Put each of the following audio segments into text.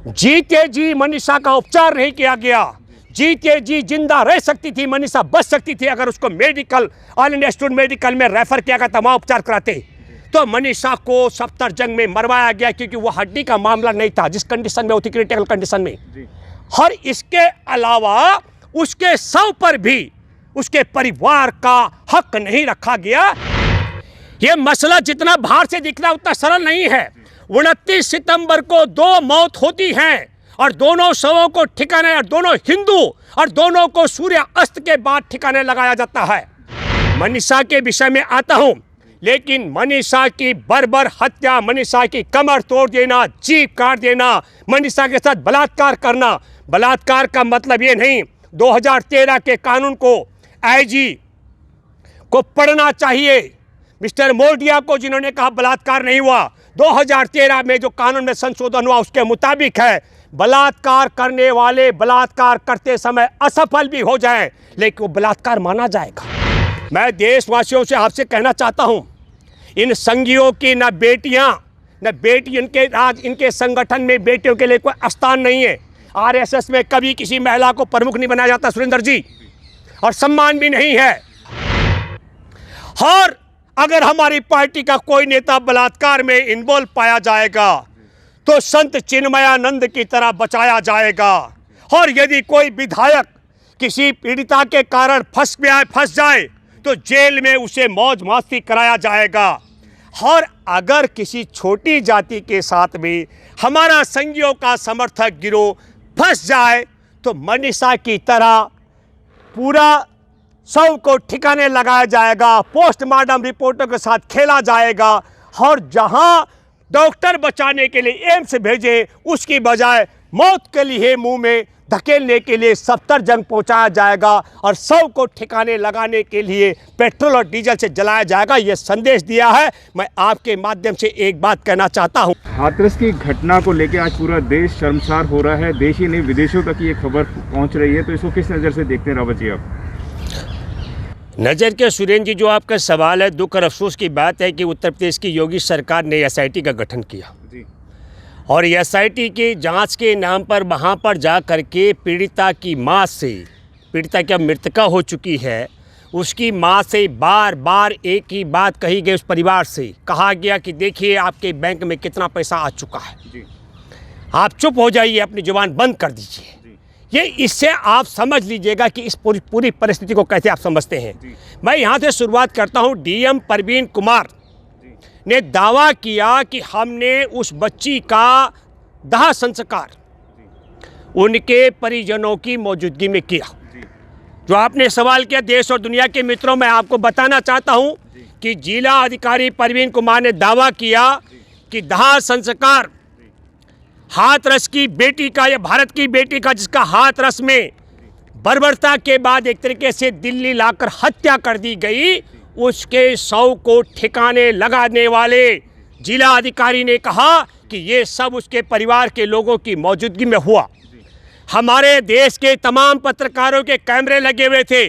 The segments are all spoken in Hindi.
जीते जी मनीषा का उपचार नहीं किया गया। जीते जी जिंदा रह सकती थी, मनीषा बच सकती थी अगर उसको medical all India institute medical में रेफर किया गया, तमाम उपचार कराते। तो मनीषा को सफ्दरजंग में मरवाया गया क्योंकि वो हड्डी का मामला नहीं था जिस कंडीशन में होती, क्रिटिकल कंडीशन में। और इसके अलावा उसके शव पर भी उसके परिवार का हक नहीं रखा गया। ये मसला जितना बाहर से दिख रहा उतना सरल नहीं है। 29 सितंबर को 2 मौत होती हैं और दोनों शवों को ठिकाने, और दोनों हिंदू, और दोनों को सूर्य अस्त के बाद ठिकाने लगाया जाता है। मनीषा के विषय में आता हूं, लेकिन मनीषा की बर्बर हत्या, मनीषा की कमर तोड़ देना, जीभ काट देना, मनीषा के साथ बलात्कार करना, बलात्कार का मतलब ये नहीं। 2013 के कानून को आईजी को पढ़ना चाहिए, मिस्टर मोडिया को, जिन्होंने कहा बलात्कार नहीं हुआ। 2013 में जो कानून में संशोधन हुआ उसके मुताबिक है, बलात्कार करने वाले बलात्कार करते समय असफल भी हो जाएं, लेकिन वो बलात्कार माना जाएगा। मैं देशवासियों से आपसे कहना चाहता हूं, इन संघियों की न बेटियां न बेटी, इनके संगठन में बेटियों के लिए कोई स्थान नहीं है। आरएसएस में कभी किसी महिला को प्रमुख नहीं बनाया जाता सुरेंद्र जी, और सम्मान भी नहीं है। और अगर हमारी पार्टी का कोई नेता बलात्कार में इन्वॉल्व पाया जाएगा तो संत चिन्मयानंद की तरह बचाया जाएगा। और यदि कोई विधायक किसी पीड़िता के कारण फंस जाए तो जेल में उसे मौज मस्ती कराया जाएगा। और अगर किसी छोटी जाति के साथ भी हमारा संघियों का समर्थक गिरोह फंस जाए तो मनीषा की तरह पूरा शव को ठिकाने लगाया जाएगा, पोस्टमार्टम रिपोर्टों के साथ खेला जाएगा। और जहां डॉक्टर बचाने के लिए एम्स भेजे, उसकी बजाय मौत के लिए मुंह में धकेलने के लिए सफ्दरजंग पहुंचाया जाएगा और शव को ठिकाने लगाने के लिए पेट्रोल और डीजल से जलाया जाएगा। यह संदेश दिया है। मैं आपके माध्यम से एक बात कहना चाहता हूं, हाथरस की घटना को लेकर आज पूरा देश शर्मसार हो रहा है। देश ही नहीं, विदेशों तक ये खबर पहुंच रही है, तो इसको किस नज़र से देखते हैं रावत जी आप? नज़र के सुरेंद्र जी, जो आपका सवाल है, दुख और अफसोस की बात है कि उत्तर प्रदेश की योगी सरकार ने एसआईटी का गठन किया जी। और एसआईटी की जांच के नाम पर वहाँ पर जा कर के पीड़िता की माँ से, पीड़िता की अब मृतका हो चुकी है, उसकी माँ से बार बार एक ही बात कही गई। उस परिवार से कहा गया कि देखिए आपके बैंक में कितना पैसा आ चुका है जी। आप चुप हो जाइए, अपनी जुबान बंद कर दीजिए। ये इससे आप समझ लीजिएगा कि इस पूरी परिस्थिति को कैसे आप समझते हैं। मैं यहाँ से शुरुआत करता हूँ। डीएम परवीन कुमार ने दावा किया कि हमने उस बच्ची का दाह संस्कार उनके परिजनों की मौजूदगी में किया। जो आपने सवाल किया, देश और दुनिया के मित्रों, मैं आपको बताना चाहता हूँ कि जिला अधिकारी परवीन कुमार ने दावा किया कि दाह संस्कार हाथरस की बेटी का, या भारत की बेटी का, जिसका हाथरस में बर्बरता के बाद एक तरीके से दिल्ली लाकर हत्या कर दी गई, उसके शव को ठिकाने लगाने वाले जिला अधिकारी ने कहा कि ये सब उसके परिवार के लोगों की मौजूदगी में हुआ। हमारे देश के तमाम पत्रकारों के कैमरे लगे हुए थे,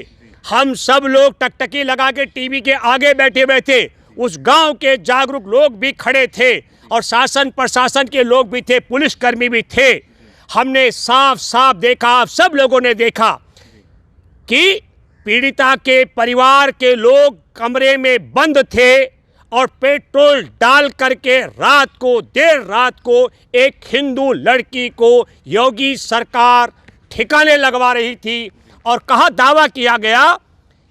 हम सब लोग टकटकी लगा के टीवी के आगे बैठे हुए थे, उस गांव के जागरूक लोग भी खड़े थे और शासन प्रशासन के लोग भी थे, पुलिसकर्मी भी थे। हमने साफ साफ देखा, आप सब लोगों ने देखा कि पीड़िता के परिवार के लोग कमरे में बंद थे और पेट्रोल डाल करके देर रात को एक हिंदू लड़की को योगी सरकार ठिकाने लगवा रही थी। और कहा, दावा किया गया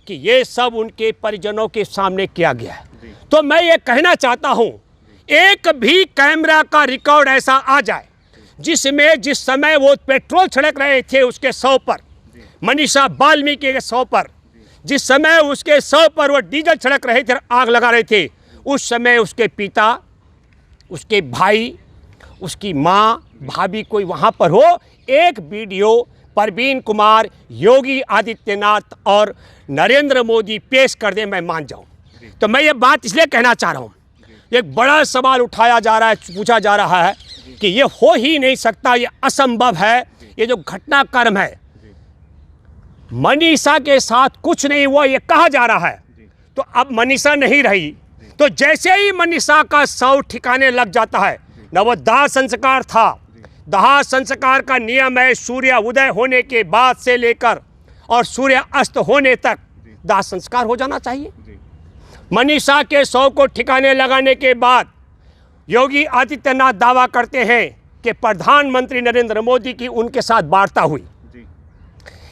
कि ये सब उनके परिजनों के सामने किया गया है। तो मैं ये कहना चाहता हूँ, एक भी कैमरा का रिकॉर्ड ऐसा आ जाए जिसमें जिस समय वो पेट्रोल छिड़क रहे थे उसके शव पर, मनीषा वाल्मीकि के शव पर, जिस समय उसके शव पर वो डीजल छिड़क रहे थे, आग लगा रहे थे, उस समय उसके पिता, उसके भाई, उसकी माँ, भाभी कोई वहाँ पर हो। एक वीडियो परवीन कुमार, योगी आदित्यनाथ और नरेंद्र मोदी पेश कर दे, मैं मान जाऊँ। तो मैं ये बात इसलिए कहना चाह रहा हूँ, एक बड़ा सवाल उठाया जा रहा है, पूछा जा रहा है कि ये हो ही नहीं सकता, ये असंभव है, ये जो घटनाक्रम है मनीषा के साथ कुछ नहीं हुआ, ये कहा जा रहा है। तो अब मनीषा नहीं रही, तो जैसे ही मनीषा का शव ठिकाने लग जाता है, न वो दाह संस्कार था, दाह संस्कार का नियम है सूर्य उदय होने के बाद से लेकर और सूर्य अस्त होने तक दाह संस्कार हो जाना चाहिए। मनीषा के शव को ठिकाने लगाने के बाद योगी आदित्यनाथ दावा करते हैं कि प्रधानमंत्री नरेंद्र मोदी की उनके साथ वार्ता हुई।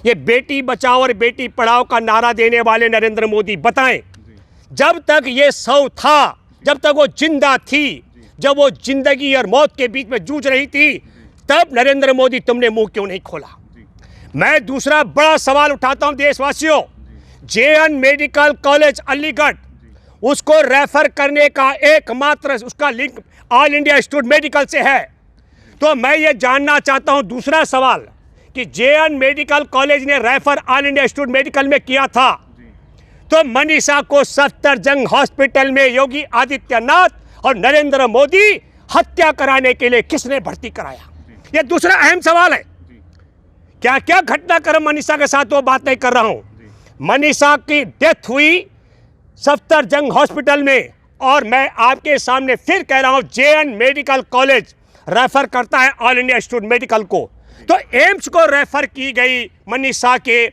ये बेटी बचाओ और बेटी पढ़ाओ का नारा देने वाले नरेंद्र मोदी बताएं, जब तक ये शव था, जब तक वो जिंदा थी, जब वो जिंदगी और मौत के बीच में जूझ रही थी, तब नरेंद्र मोदी तुमने मुंह क्यों नहीं खोला? मैं दूसरा बड़ा सवाल उठाता हूं देशवासियों, जेएन मेडिकल कॉलेज अलीगढ़, उसको रेफर करने का एकमात्र उसका link all India institute medical से है। तो मैं ये जानना चाहता हूं दूसरा सवाल कि जेएन मेडिकल कॉलेज ने refer all India institute medical में किया था, तो मनीषा को सफदरजंग हॉस्पिटल में योगी आदित्यनाथ और नरेंद्र मोदी हत्या कराने के लिए किसने भर्ती कराया? यह दूसरा अहम सवाल है। क्या क्या घटनाक्रम मनीषा के साथ वो बात नहीं कर रहा हूं। मनीषा की डेथ हुई सफदरजंग हॉस्पिटल में, और मैं आपके सामने फिर कह रहा हूं जेएन मेडिकल कॉलेज रेफर करता है ऑल इंडिया इंस्टीट्यूट मेडिकल को, तो एम्स को रेफर की गई मनीषा के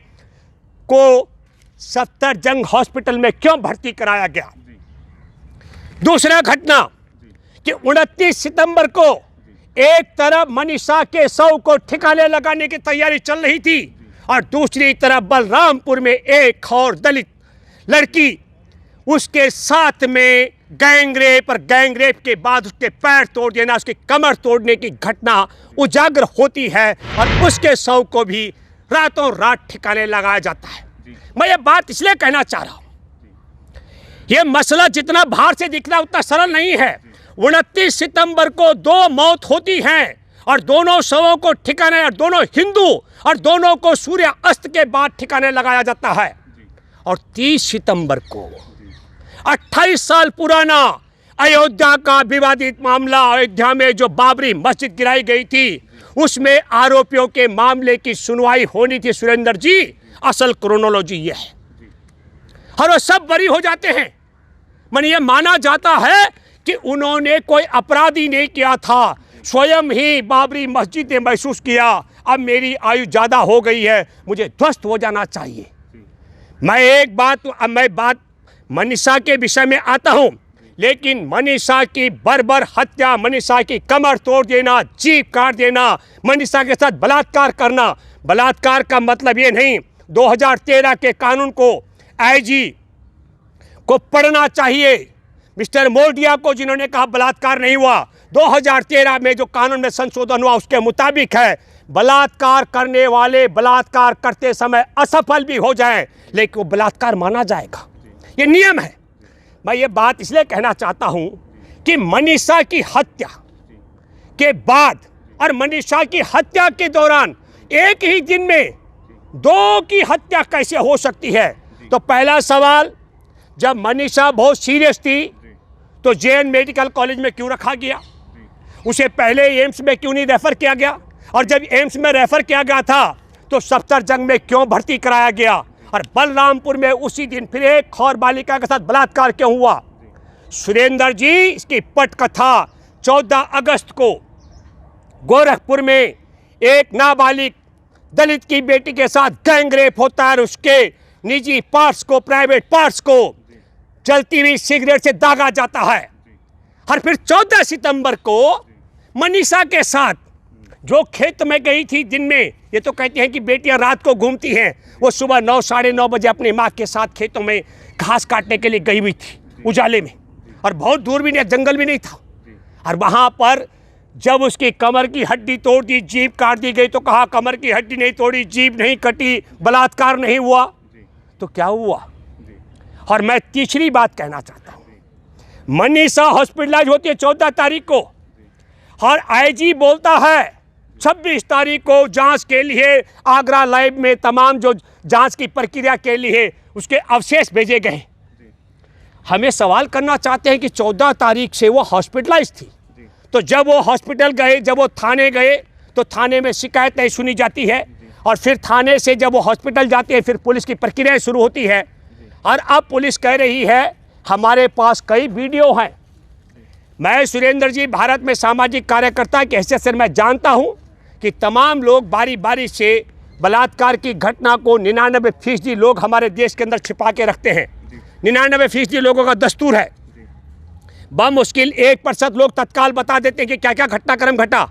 को सफदरजंग हॉस्पिटल में क्यों भर्ती कराया गया? दूसरा घटना कि 29 सितंबर को एक तरफ मनीषा के शव को ठिकाने लगाने की तैयारी चल रही थी और दूसरी तरफ बलरामपुर में एक और दलित लड़की, उसके साथ में गैंगरेप और गैंगरेप के बाद उसके पैर तोड़ देना, उसकी कमर तोड़ने की घटना उजागर होती है और उसके शव को भी रातों रात ठिकाने लगाया जाता है। मैं ये बात इसलिए कहना चाह रहा हूं, ये मसला जितना बाहर से दिख रहा उतना सरल नहीं है। 29 सितंबर को 2 मौत होती हैं और दोनों शवों को ठिकाने, और दोनों हिंदू, और दोनों को सूर्य अस्त के बाद ठिकाने लगाया जाता है। और 30 सितंबर को 28 साल पुराना अयोध्या का विवादित मामला, अयोध्या में जो बाबरी मस्जिद गिराई गई थी, उसमें आरोपियों के मामले की सुनवाई होनी थी। सुरेंद्र जी, असल क्रोनोलॉजी ये है, और वो सब बरी हो जाते हैं। माने ये माना जाता है कि उन्होंने कोई अपराधी नहीं किया था, स्वयं ही बाबरी मस्जिद ने महसूस किया अब मेरी आयु ज़्यादा हो गई है, मुझे ध्वस्त हो जाना चाहिए। मैं बात मनीषा के विषय में आता हूं, लेकिन मनीषा की बर्बर हत्या, मनीषा की कमर तोड़ देना, जीभ काट देना, मनीषा के साथ बलात्कार करना, बलात्कार का मतलब ये नहीं, 2013 के कानून को आईजी को पढ़ना चाहिए। मिस्टर मोडिया को जिन्होंने कहा बलात्कार नहीं हुआ, 2013 में जो कानून में संशोधन हुआ उसके मुताबिक है, बलात्कार करने वाले बलात्कार करते समय असफल भी हो जाए लेकिन वो बलात्कार माना जाएगा, ये नियम है। मैं ये बात इसलिए कहना चाहता हूं कि मनीषा की हत्या के बाद और मनीषा की हत्या के दौरान एक ही दिन में 2 की हत्या कैसे हो सकती है? तो पहला सवाल, जब मनीषा बहुत सीरियस थी तो जेएन मेडिकल कॉलेज में क्यों रखा गया? उसे पहले एम्स में क्यों नहीं रेफर किया गया? और जब एम्स में रेफर किया गया था तो सफदरजंग में क्यों भर्ती कराया गया? और बलरामपुर में उसी दिन फिर एक और बालिका के साथ बलात्कार क्यों हुआ? सुरेंद्र जी, इसकी पटकथा 14 अगस्त को गोरखपुर में एक नाबालिग दलित की बेटी के साथ गैंगरेप होता है और उसके निजी पार्ट्स को, प्राइवेट पार्ट्स को जलती हुई सिगरेट से दागा जाता है। और फिर 14 सितंबर को मनीषा के साथ जो खेत में गई थी दिन में, ये तो कहती हैं कि बेटियां रात को घूमती हैं, वो सुबह 9 साढ़े 9 बजे अपनी माँ के साथ खेतों में घास काटने के लिए गई हुई थी उजाले में, और बहुत दूर भी नहीं, जंगल भी नहीं था। और वहाँ पर जब उसकी कमर की हड्डी तोड़ दी, जीभ काट दी गई, तो कहा कमर की हड्डी नहीं तोड़ी, जीभ नहीं कटी, बलात्कार नहीं हुआ। तो क्या हुआ? और मैं तीसरी बात कहना चाहता हूँ, मनीषा हॉस्पिटलाइज होती है 14 तारीख को और आईजी बोलता है 26 तारीख को जांच के लिए आगरा लैब में तमाम जो जांच की प्रक्रिया के लिए उसके अवशेष भेजे गए। हमें सवाल करना चाहते हैं कि 14 तारीख से वो हॉस्पिटलाइज थी, तो जब वो हॉस्पिटल गए, जब वो थाने गए तो थाने में शिकायत नहीं सुनी जाती है, और फिर थाने से जब वो हॉस्पिटल जाते हैं फिर पुलिस की प्रक्रिया शुरू होती है। और अब पुलिस कह रही है हमारे पास कई वीडियो हैं, मैं सुरेंद्र जी भारत में सामाजिक कार्यकर्ता की हैसियत से मैं जानता हूं कि तमाम लोग बारी बारी से बलात्कार की घटना को 99% लोग हमारे देश के अंदर छिपा के रखते हैं। 99% लोगों का दस्तूर है। बमुश्किल 1% लोग तत्काल बता देते हैं कि क्या क्या घटनाक्रम घटा,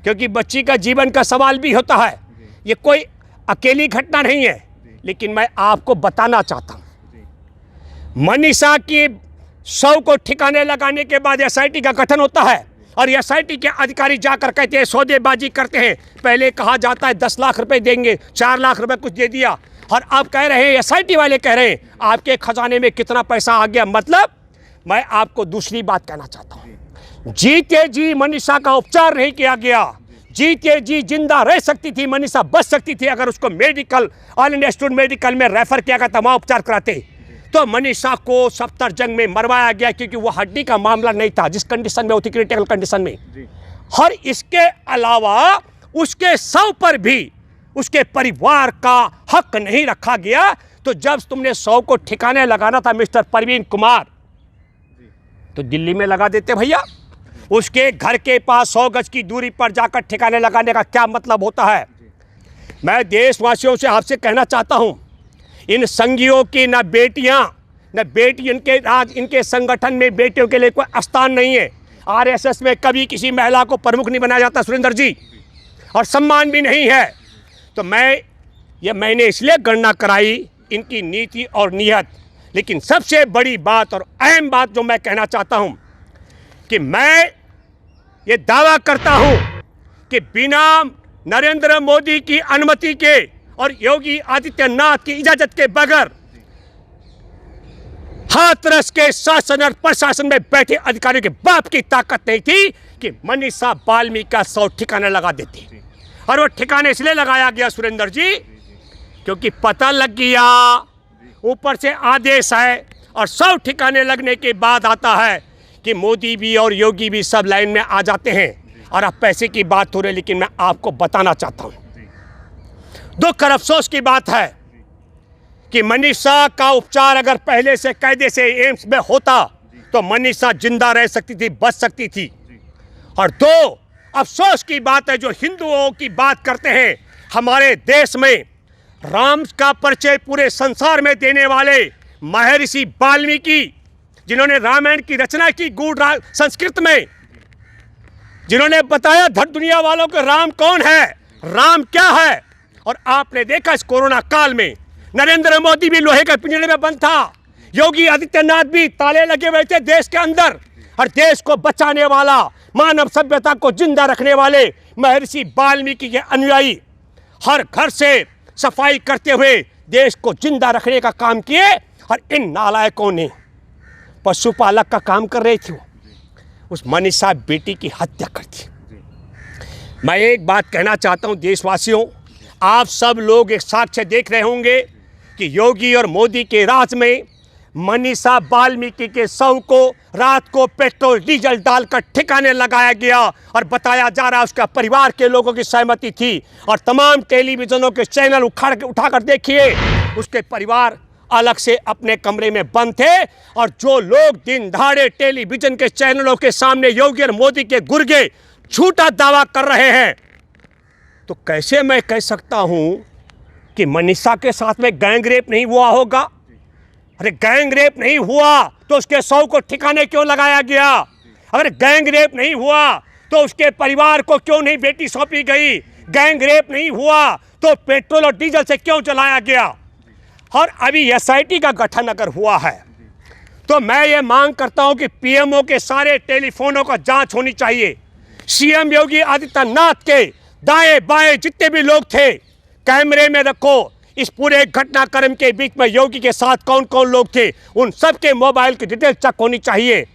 क्योंकि बच्ची का जीवन का सवाल भी होता है। ये कोई अकेली घटना नहीं है, लेकिन मैं आपको बताना चाहता हूँ मनीषा की शव को ठिकाने लगाने के बाद एसआईटी का गठन होता है और एसआईटी के अधिकारी जाकर कहते हैं सौदेबाजी करते हैं। पहले कहा जाता है 10 लाख रुपए देंगे, 4 लाख रुपए कुछ दे दिया, और अब कह रहे हैं एसआईटी वाले कह रहे हैं आपके खजाने में कितना पैसा आ गया। मतलब मैं आपको दूसरी बात कहना चाहता हूँ, जीते जी मनीषा का उपचार नहीं किया गया। जीते जी जिंदा रह सकती थी, मनीषा बच सकती थी अगर उसको medical all India institute medical में रेफर किया गया, तमाम उपचार कराते। तो मनीषा को सफ्दरजंग में मरवाया गया क्योंकि वो हड्डी का मामला नहीं था जिस कंडीशन में वो थी, क्रिटिकल कंडीशन में। और इसके अलावा उसके शव पर भी उसके परिवार का हक नहीं रखा गया। तो जब तुमने शव को ठिकाने लगाना था मिस्टर परवीन कुमार, तो दिल्ली में लगा देते भैया। उसके घर के पास 100 गज की दूरी पर जाकर ठिकाने लगाने का क्या मतलब होता है। मैं देशवासियों से आपसे कहना चाहता हूं, इन संघियों की न बेटियां न बेटी, इनके संगठन में बेटियों के लिए कोई स्थान नहीं है। आरएसएस में कभी किसी महिला को प्रमुख नहीं बनाया जाता सुरेंद्र जी, और सम्मान भी नहीं है। तो मैंने इसलिए गणना कराई इनकी नीति और नियत। लेकिन सबसे बड़ी बात और अहम बात जो मैं कहना चाहता हूं कि मैं ये दावा करता हूं कि बिना नरेंद्र मोदी की अनुमति के और योगी आदित्यनाथ की इजाजत के बगैर हाथरस के शासन और प्रशासन में बैठे अधिकारियों के बाप की ताकत नहीं थी कि मनीषा बाल्मीकि का शव ठिकाने लगा देती। और वो ठिकाने इसलिए लगाया गया सुरेंद्र जी क्योंकि पता लग गया, ऊपर से आदेश है, और शव ठिकाने लगने के बाद आता है कि मोदी भी और योगी भी सब लाइन में आ जाते हैं। और अब पैसे की बात हो रही है, लेकिन मैं आपको बताना चाहता हूं, दुख और अफसोस की बात है कि मनीषा का उपचार अगर पहले से कायदे से एम्स में होता तो मनीषा जिंदा रह सकती थी, बच सकती थी। और दो अफसोस की बात है जो हिंदुओं की बात करते हैं, हमारे देश में राम का परिचय पूरे संसार में देने वाले महर्षि वाल्मीकि, जिन्होंने रामायण की रचना की गूढ़ संस्कृत में, जिन्होंने बताया धन दुनिया वालों को राम कौन है, राम क्या है। और आपने देखा इस कोरोना काल में नरेंद्र मोदी भी लोहे के पिंजरे में बंद था, योगी आदित्यनाथ भी ताले लगे हुए थे देश के अंदर, और देश को बचाने वाला, मानव सभ्यता को जिंदा रखने वाले महर्षि वाल्मीकि के अनुयायी हर घर से सफाई करते हुए देश को जिंदा रखने का काम किए। और इन नालायकों ने पशुपालक का काम कर रहे थे, उस मनीषा बेटी की हत्या कर दी। मैं एक बात कहना चाहता हूं देशवासियों, आप सब लोग एक साक्ष्य देख रहे होंगे कि योगी और मोदी के राज में मनीषा वाल्मीकि के शव को रात को पेट्रोल डीजल डालकर ठिकाने लगाया गया, और बताया जा रहा है उसका परिवार के लोगों की सहमति थी। और तमाम टेलीविजनों के चैनल उठाकर देखिए, उसके परिवार अलग से अपने कमरे में बंद थे, और जो लोग दिन दहाड़े टेलीविजन के चैनलों के सामने योगी और मोदी के गुर्गे झूठा दावा कर रहे हैं, तो कैसे मैं कह सकता हूं कि मनीषा के साथ में गैंग रेप नहीं हुआ होगा। अरे गैंग रेप नहीं हुआ तो उसके शव को ठिकाने क्यों लगाया गया? अगर गैंग रेप नहीं हुआ तो उसके परिवार को क्यों नहीं बेटी सौंपी गई? गैंग रेप नहीं हुआ तो पेट्रोल और डीजल से क्यों जलाया गया? और अभी एसआईटी का गठन अगर हुआ है तो मैं ये मांग करता हूं कि पीएमओ के सारे टेलीफोनों का जांच होनी चाहिए। सीएम योगी आदित्यनाथ के दाएं बाएं जितने भी लोग थे कैमरे में रखो। इस पूरे घटनाक्रम के बीच में योगी के साथ कौन कौन लोग थे, उन सब के मोबाइल की डिटेल चेक होनी चाहिए।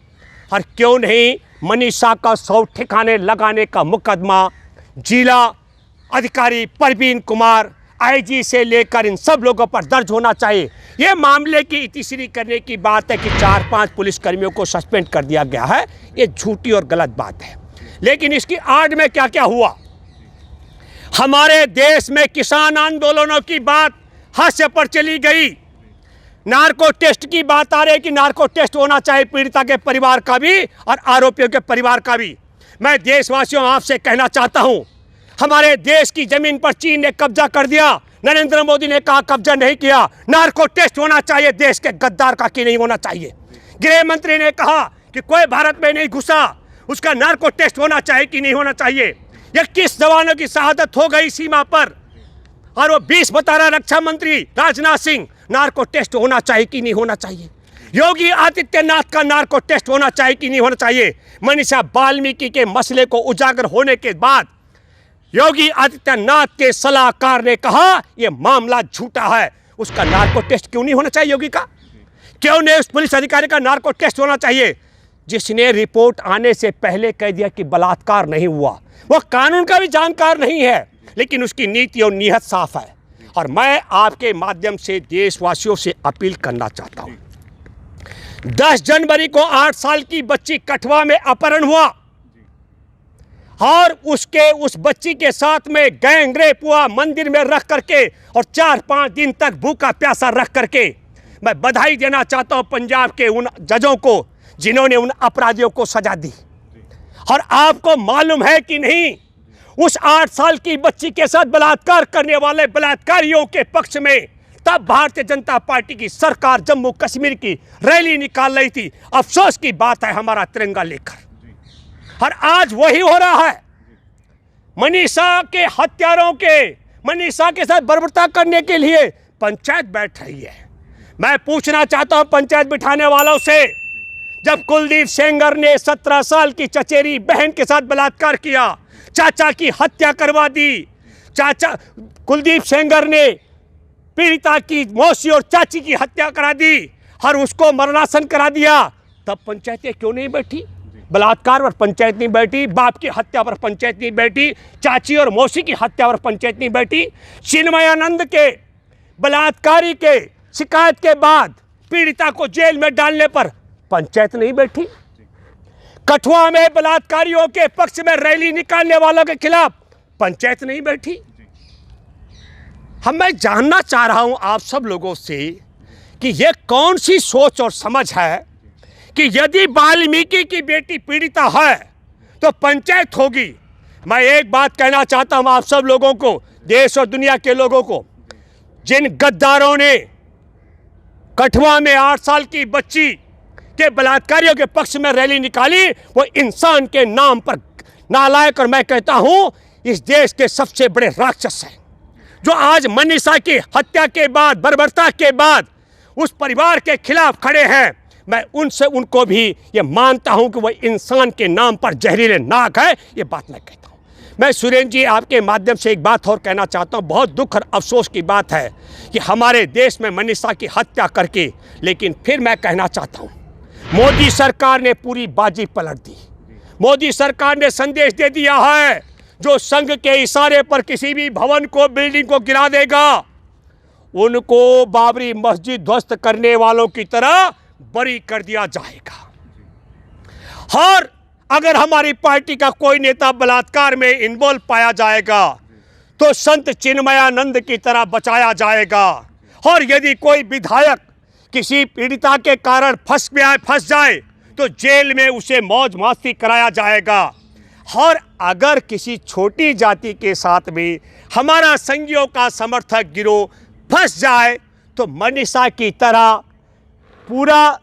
और क्यों नहीं मनीषा का शव ठिकाने लगाने का मुकदमा जिला अधिकारी परवीन कुमार, आईजी से लेकर इन सब लोगों पर दर्ज होना चाहिए। ये मामले की इतिश्री करने की बात है कि 4-5 पुलिसकर्मियों को सस्पेंड कर दिया गया है, ये झूठी और गलत बात है। लेकिन इसकी आड़ में क्या क्या हुआ? हमारे देश में किसान आंदोलनों की बात हास्य पर चली गई। नार्को टेस्ट की बात आ रही है कि नार्को टेस्ट होना चाहिए पीड़िता के परिवार का भी और आरोपियों के परिवार का भी। मैं देशवासियों आपसे कहना चाहता हूं, हमारे देश की जमीन पर चीन ने कब्जा कर दिया, नरेंद्र मोदी ने कहा कब्जा नहीं किया। नार्को टेस्ट होना चाहिए देश के गद्दार का कि नहीं होना चाहिए। गृह मंत्री ने कहा कि कोई भारत में नहीं घुसा, उसका नार्को टेस्ट होना चाहिए कि नहीं होना चाहिए। 21 जवानों की शहादत हो गई सीमा पर और वो 20 बता रहा रक्षा मंत्री राजनाथ सिंह। नार्को टेस्ट होना चाहिए कि नहीं होना चाहिए। योगी आदित्यनाथ का नार्को टेस्ट होना चाहिए कि नहीं होना चाहिए। मनीषा वाल्मीकि के मसले को उजागर होने के बाद योगी आदित्यनाथ के सलाहकार ने कहा यह मामला झूठा है, उसका नार्को टेस्ट क्यों नहीं होना चाहिए। योगी का क्यों नहीं उस पुलिस अधिकारी का नार्को टेस्ट होना चाहिए जिसने रिपोर्ट आने से पहले कह दिया कि बलात्कार नहीं हुआ। वो कानून का भी जानकार नहीं है, लेकिन उसकी नीति और नीयत साफ है। और मैं आपके माध्यम से देशवासियों से अपील करना चाहता हूं, 10 जनवरी को 8 साल की बच्ची कठुआ में अपहरण हुआ और उस बच्ची के साथ में गैंग रेप हुआ, मंदिर में रख करके और 4-5 दिन तक भूखा प्यासा रख करके। मैं बधाई देना चाहता हूं पंजाब के उन जजों को जिन्होंने उन अपराधियों को सजा दी। और आपको मालूम है कि नहीं, उस 8 साल की बच्ची के साथ बलात्कार करने वाले बलात्कारियों के पक्ष में तब भारतीय जनता पार्टी की सरकार जम्मू कश्मीर की रैली निकाल रही थी। अफसोस की बात है हमारा तिरंगा लेकर। और आज वही हो रहा है। मनीषा के हत्यारों के, मनीषा के साथ बर्बरता करने के लिए पंचायत बैठ रही है। मैं पूछना चाहता हूं पंचायत बिठाने वालों से, जब कुलदीप सेंगर ने 17 साल की चचेरी बहन के साथ बलात्कार किया, चाचा की हत्या करवा दी, कुलदीप सेंगर ने पीड़िता की मौसी और चाची की हत्या करा दी और उसको मरणासन करा दिया, तब पंचायतें क्यों नहीं बैठी। बलात्कार पर पंचायत नहीं बैठी, बाप की हत्या पर पंचायत नहीं बैठी, चाची और मौसी की हत्या पर पंचायत नहीं बैठी। चिन्मयानंद के बलात्कारी के शिकायत के बाद पीड़िता को जेल में डालने पर पंचायत नहीं बैठी। कठुआ में बलात्कारियों के पक्ष में रैली निकालने वालों के खिलाफ पंचायत नहीं बैठी। मैं जानना चाह रहा हूं आप सब लोगों से कि यह कौन सी सोच और समझ है कि यदि वाल्मीकि की बेटी पीड़िता है तो पंचायत होगी। मैं एक बात कहना चाहता हूं आप सब लोगों को, देश और दुनिया के लोगों को, जिन गद्दारों ने कठुआ में 8 साल की बच्ची के बलात्कारियों के पक्ष में रैली निकाली, वो इंसान के नाम पर नालायक और मैं कहता हूं इस देश के सबसे बड़े राक्षस हैं, जो आज मनीषा की हत्या के बाद, बर्बरता के बाद उस परिवार के खिलाफ खड़े हैं। मैं उनको भी ये मानता हूं कि वह इंसान के नाम पर जहरीले नाक है। ये बात मैं कहता हूं। मैं सुरेंद्र जी आपके माध्यम से एक बात और कहना चाहता हूं। बहुत दुख और अफसोस की बात है कि हमारे देश में मनीषा की हत्या करके, लेकिन फिर मैं कहना चाहता हूं मोदी सरकार ने पूरी बाजी पलट दी। मोदी सरकार ने संदेश दे दिया है, जो संघ के इशारे पर किसी भी भवन को, बिल्डिंग को गिरा देगा, उनको बाबरी मस्जिद ध्वस्त करने वालों की तरह बरी कर दिया जाएगा। और अगर हमारी पार्टी का कोई नेता बलात्कार में इन्वॉल्व पाया जाएगा तो संत चिन्मयानंद की तरह बचाया जाएगा। और यदि कोई विधायक किसी पीड़िता के कारण फंस जाए तो जेल में उसे मौज मस्ती कराया जाएगा। और अगर किसी छोटी जाति के साथ भी हमारा संघियों का समर्थक गिरोह फंस जाए तो मनीषा की तरह पूरा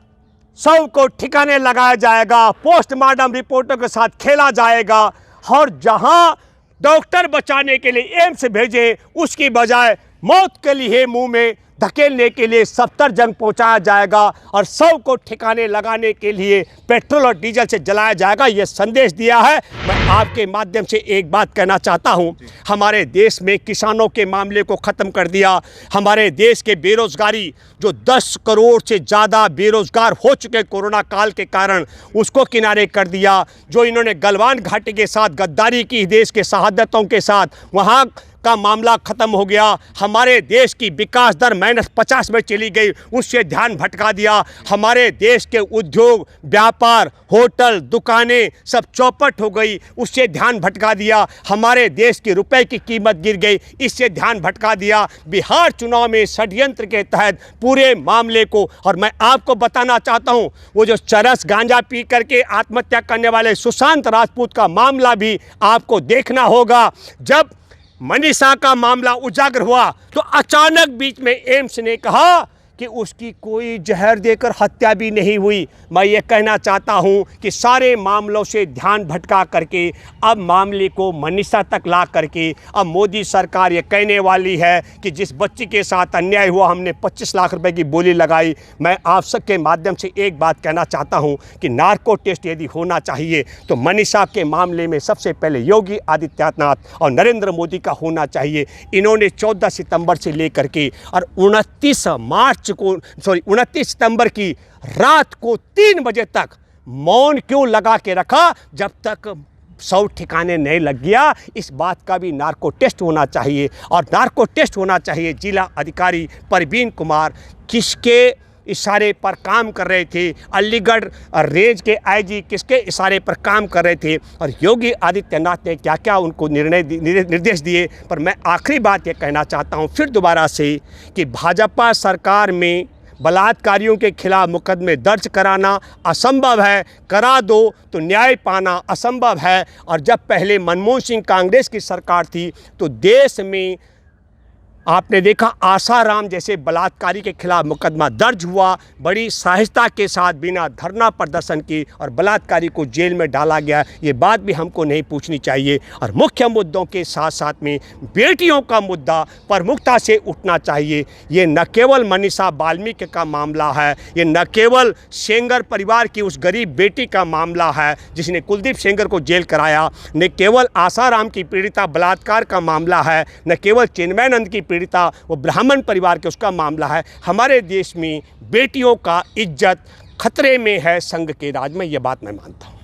शव को ठिकाने लगाया जाएगा, पोस्टमार्टम रिपोर्टों के साथ खेला जाएगा। और जहां डॉक्टर बचाने के लिए एम्स भेजे, उसकी बजाय मौत के लिए मुंह में धकेलने के लिए सफदरजंग पहुंचाया जाएगा और शव को ठिकाने लगाने के लिए पेट्रोल और डीजल से जलाया जाएगा। ये संदेश दिया है। मैं आपके माध्यम से एक बात कहना चाहता हूं, हमारे देश में किसानों के मामले को ख़त्म कर दिया। हमारे देश के बेरोजगारी, जो 10 करोड़ से ज़्यादा बेरोजगार हो चुके कोरोना काल के कारण, उसको किनारे कर दिया। जो इन्होंने गलवान घाटी के साथ गद्दारी की, देश के शहादतों के साथ, वहाँ का मामला खत्म हो गया, हमारे देश की विकास दर -50 में चली गई, उससे ध्यान भटका दिया। हमारे देश के उद्योग, व्यापार, होटल, दुकानें सब चौपट हो गई, उससे ध्यान भटका दिया। हमारे देश के रुपए की कीमत गिर गई, इससे ध्यान भटका दिया। बिहार चुनाव में षड्यंत्र के तहत पूरे मामले को, और मैं आपको बताना चाहता हूं, वो जो चरस गांजा पी करके आत्महत्या करने वाले सुशांत राजपूत का मामला भी आपको देखना होगा। जब मनीषा का मामला उजागर हुआ तो अचानक बीच में एम्स ने कहा कि उसकी कोई जहर देकर हत्या भी नहीं हुई। मैं ये कहना चाहता हूँ कि सारे मामलों से ध्यान भटका करके अब मामले को मनीषा तक ला करके अब मोदी सरकार ये कहने वाली है कि जिस बच्ची के साथ अन्याय हुआ हमने 25 लाख रुपए की बोली लगाई। मैं आप सबके माध्यम से एक बात कहना चाहता हूँ कि नार्को टेस्ट यदि होना चाहिए तो मनीषा के मामले में सबसे पहले योगी आदित्यनाथ और नरेंद्र मोदी का होना चाहिए। इन्होंने 14 सितंबर से लेकर के और 29 सितंबर की रात को 3 बजे तक मौन क्यों लगा के रखा जब तक 100 ठिकाने नहीं लग गया। इस बात का भी नार्को टेस्ट होना चाहिए, और नार्को टेस्ट होना चाहिए जिला अधिकारी परवीन कुमार किसके इशारे पर काम कर रहे थे, अलीगढ़ रेंज के आईजी किसके इशारे पर काम कर रहे थे, और योगी आदित्यनाथ ने क्या क्या उनको निर्देश दिए। पर मैं आखिरी बात ये कहना चाहता हूँ फिर दोबारा से कि भाजपा सरकार में बलात्कारियों के खिलाफ मुकदमे दर्ज कराना असंभव है, करा दो तो न्याय पाना असंभव है। और जब पहले मनमोहन सिंह कांग्रेस की सरकार थी तो देश में आपने देखा आसाराम जैसे बलात्कारी के खिलाफ मुकदमा दर्ज हुआ, बड़ी सहजता के साथ बिना धरना प्रदर्शन की, और बलात्कारी को जेल में डाला गया। ये बात भी हमको नहीं पूछनी चाहिए। और मुख्य मुद्दों के साथ साथ में बेटियों का मुद्दा प्रमुखता से उठना चाहिए। ये न केवल मनीषा वाल्मीकि का मामला है, ये न केवल सेंगर परिवार की उस गरीब बेटी का मामला है जिसने कुलदीप सेंगर को जेल कराया, न केवल आसाराम की पीड़िता बलात्कार का मामला है, न केवल चिन्मयानंद की पीड़िता वो ब्राह्मण परिवार के उसका मामला है। हमारे देश में बेटियों का इज्जत खतरे में है संघ के राज में, ये बात मैं मानता हूँ।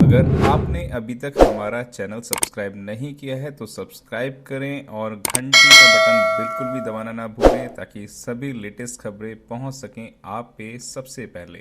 अगर आपने अभी तक हमारा चैनल सब्सक्राइब नहीं किया है तो सब्सक्राइब करें और घंटी का बटन बिल्कुल भी दबाना ना भूलें ताकि सभी लेटेस्ट खबरें पहुंच सकें आप पे सबसे पहले।